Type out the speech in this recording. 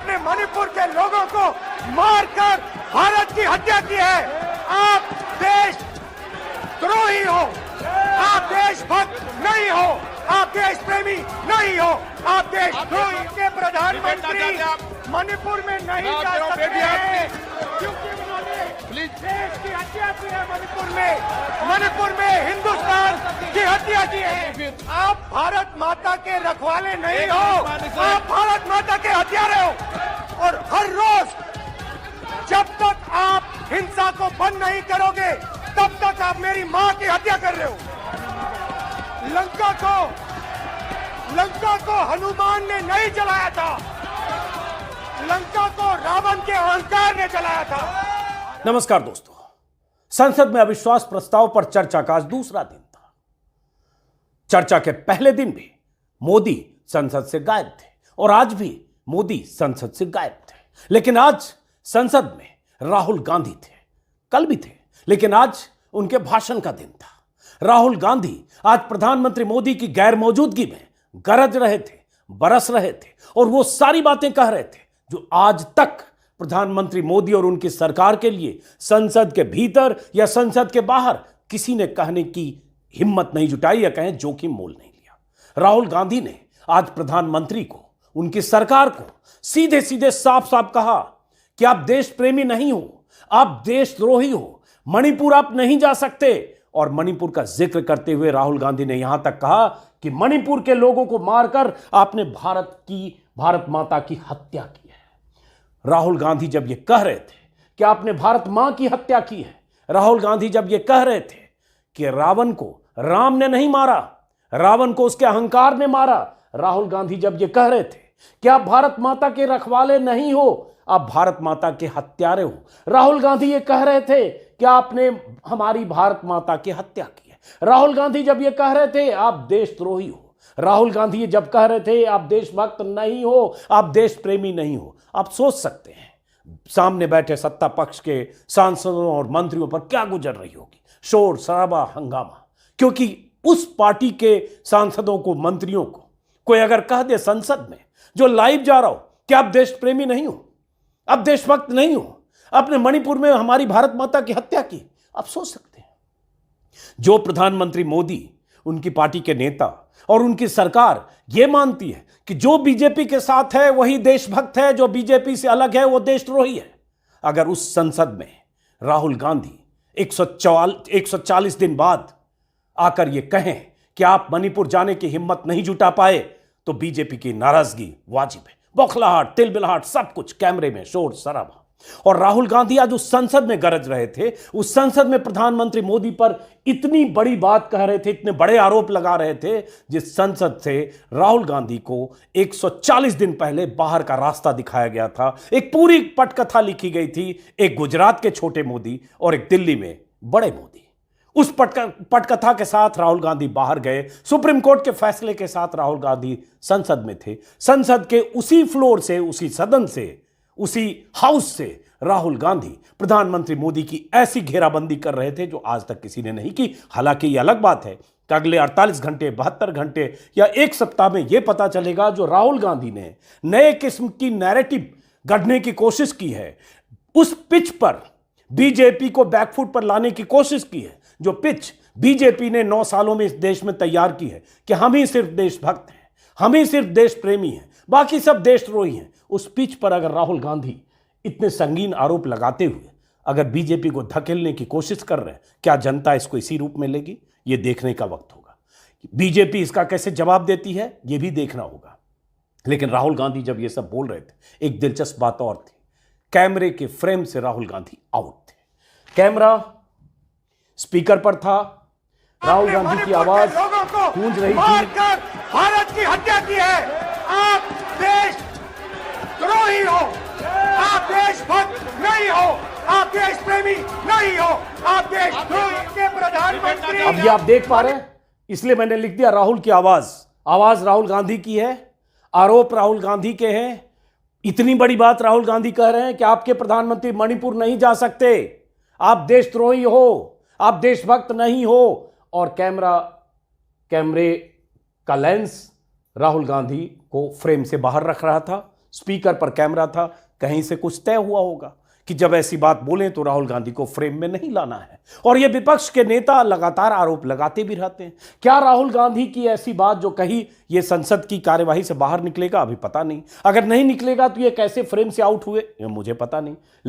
आपने मणिपुर के लोगों को मारकर भारत की हत्या की है। आप देशद्रोही हो, आप देशभक्त नहीं हो, आप देश प्रेमी नहीं हो, आप देशद्रोही के प्रधानमंत्री मणिपुर में नहीं जा सकते हैं क्योंकि उन्होंने देश की हत्या की है। मणिपुर में हिंदुस्तान की हत्या की है। आप भारत माता के रखवाले नहीं हो, आप भारत माता के हत्यारे हो। और हर रोज जब तक आप हिंसा को बंद नहीं करोगे तब तक आप मेरी मां की हत्या कर रहे हो। लंका को हनुमान ने नहीं जलाया था, लंका को रावण के अहंकार ने जलाया था। नमस्कार दोस्तों, संसद में अविश्वास प्रस्ताव पर चर्चा का आज दूसरा दिन था। चर्चा के पहले दिन भी मोदी संसद से गायब थे और आज भी मोदी संसद से गायब थे। लेकिन आज संसद में राहुल गांधी थे, कल भी थे, लेकिन आज उनके भाषण का दिन था। राहुल गांधी आज प्रधानमंत्री मोदी की गैर मौजूदगी में गरज रहे थे, बरस रहे थे और वो सारी बातें कह रहे थे जो आज तक प्रधानमंत्री मोदी और उनकी सरकार के लिए संसद के भीतर या संसद के बाहर किसी ने कहने की हिम्मत नहीं जुटाई या कहें जोखिम मोल नहीं लिया। राहुल गांधी ने आज प्रधानमंत्री को, उनकी सरकार को सीधे सीधे साफ साफ कहा कि आप देश प्रेमी नहीं हो, आप देशद्रोही हो, मणिपुर आप नहीं जा सकते। और मणिपुर का जिक्र करते हुए राहुल गांधी ने यहां तक कहा कि मणिपुर के लोगों को मारकर आपने भारत माता की हत्या की है। राहुल गांधी जब यह कह रहे थे कि आपने भारत मां की हत्या की है, राहुल गांधी जब यह कह रहे थे कि रावण को राम ने नहीं मारा, रावण को उसके अहंकार ने मारा, राहुल गांधी जब यह कह रहे थे कि आप भारत माता के रखवाले नहीं हो, आप भारत माता के हत्यारे हो, राहुल गांधी ये कह रहे थे कि आपने हमारी भारत माता की हत्या की है। राहुल गांधी जब ये कह रहे थे आप देशद्रोही हो, राहुल गांधी जब कह रहे थे आप देशभक्त नहीं हो, आप देश प्रेमी नहीं हो। आप सोच सकते हैं सामने बैठे सत्ता पक्ष के सांसदों और मंत्रियों पर क्या गुजर रही होगी, शोर शराबा हंगामा। क्योंकि उस पार्टी के सांसदों को, मंत्रियों को कोई अगर कह दे संसद में, जो लाइव जा रहा हो, कि आप देश प्रेमी नहीं हो, आप देशभक्त नहीं हो, आपने मणिपुर में हमारी भारत माता की हत्या की, आप सोच सकते हैं। जो प्रधानमंत्री मोदी, उनकी पार्टी के नेता और उनकी सरकार यह मानती है कि जो बीजेपी के साथ है वही देशभक्त है, जो बीजेपी से अलग है वो देशद्रोही है। अगर उस संसद में राहुल गांधी 140 दिन बाद आकर यह कहें कि आप मणिपुर जाने की हिम्मत नहीं जुटा पाए, तो बीजेपी की नाराजगी वाजिब है। बौखलाहट, तिलबिलाहट, सब कुछ कैमरे में, शोर शराबा। और राहुल गांधी आज उस संसद में गरज रहे थे, उस संसद में प्रधानमंत्री मोदी पर इतनी बड़ी बात कह रहे थे, इतने बड़े आरोप लगा रहे थे, जिस संसद से राहुल गांधी को 140 दिन पहले बाहर का रास्ता दिखाया गया था। एक पूरी पटकथा लिखी गई थी, एक गुजरात के छोटे मोदी और एक दिल्ली में बड़े मोदी। उस पटकथा के साथ राहुल गांधी बाहर गए, सुप्रीम कोर्ट के फैसले के साथ राहुल गांधी संसद में थे। संसद के उसी फ्लोर से, उसी सदन से, उसी हाउस से राहुल गांधी प्रधानमंत्री मोदी की ऐसी घेराबंदी कर रहे थे जो आज तक किसी ने नहीं की। हालांकि यह अलग बात है कि अगले 48 घंटे, 72 घंटे या एक सप्ताह में यह पता चलेगा जो राहुल गांधी ने नए किस्म की नैरेटिव गढ़ने की कोशिश की है, उस पिच पर बीजेपी को बैकफुट पर लाने की कोशिश की है, जो पिच बीजेपी ने 9 सालों में इस देश में तैयार की है कि हम ही सिर्फ देशभक्त हैं, हम ही सिर्फ देश प्रेमी हैं, बाकी सब देशद्रोही हैं। उस पिच पर अगर राहुल गांधी इतने संगीन आरोप लगाते हुए अगर बीजेपी को धकेलने की कोशिश कर रहे हैं, क्या जनता इसको इसी रूप में लेगी? यह देखने का वक्त होगा। बीजेपी इसका कैसे जवाब देती है यह भी देखना होगा। लेकिन राहुल गांधी जब यह सब बोल रहे थे, एक दिलचस्प बात और थी, कैमरे के फ्रेम से राहुल गांधी आउट थे। कैमरा स्पीकर पर था, राहुल गांधी की आवाज गूंज रही थी, भारत की हत्या की है। आप देशद्रोही हो, आप देशभक्त नहीं हो, आप देश प्रेमी नहीं हो, आप देशद्रोही के प्रधानमंत्री। अब ये आप देख पा रहे हैं, इसलिए मैंने लिख दिया राहुल की आवाज। आवाज राहुल गांधी की है, आरोप राहुल गांधी के हैं। इतनी बड़ी बात राहुल गांधी कह रहे हैं कि आपके प्रधानमंत्री मणिपुर नहीं जा सकते, आप देशद्रोही हो, आप देशभक्त नहीं हो। और कैमरे का लेंस राहुल गांधी को फ्रेम से बाहर रख रहा था, स्पीकर पर कैमरा था, कहीं से कुछ तय हुआ होगा कि जब ऐसी बात बोलें तो राहुल गांधी को फ्रेम में नहीं लाना है। और ये विपक्ष के नेता लगातार आरोप लगाते भी रहते हैं। क्या राहुल गांधी की ऐसी बात जो कही ये संसद की कार्यवाही से बाहर निकलेगा? अभी पता नहीं। अगर नहीं निकलेगा तो ये कैसे फ्रेम से आउट हुए, ये मुझे पता नहीं। लेकिन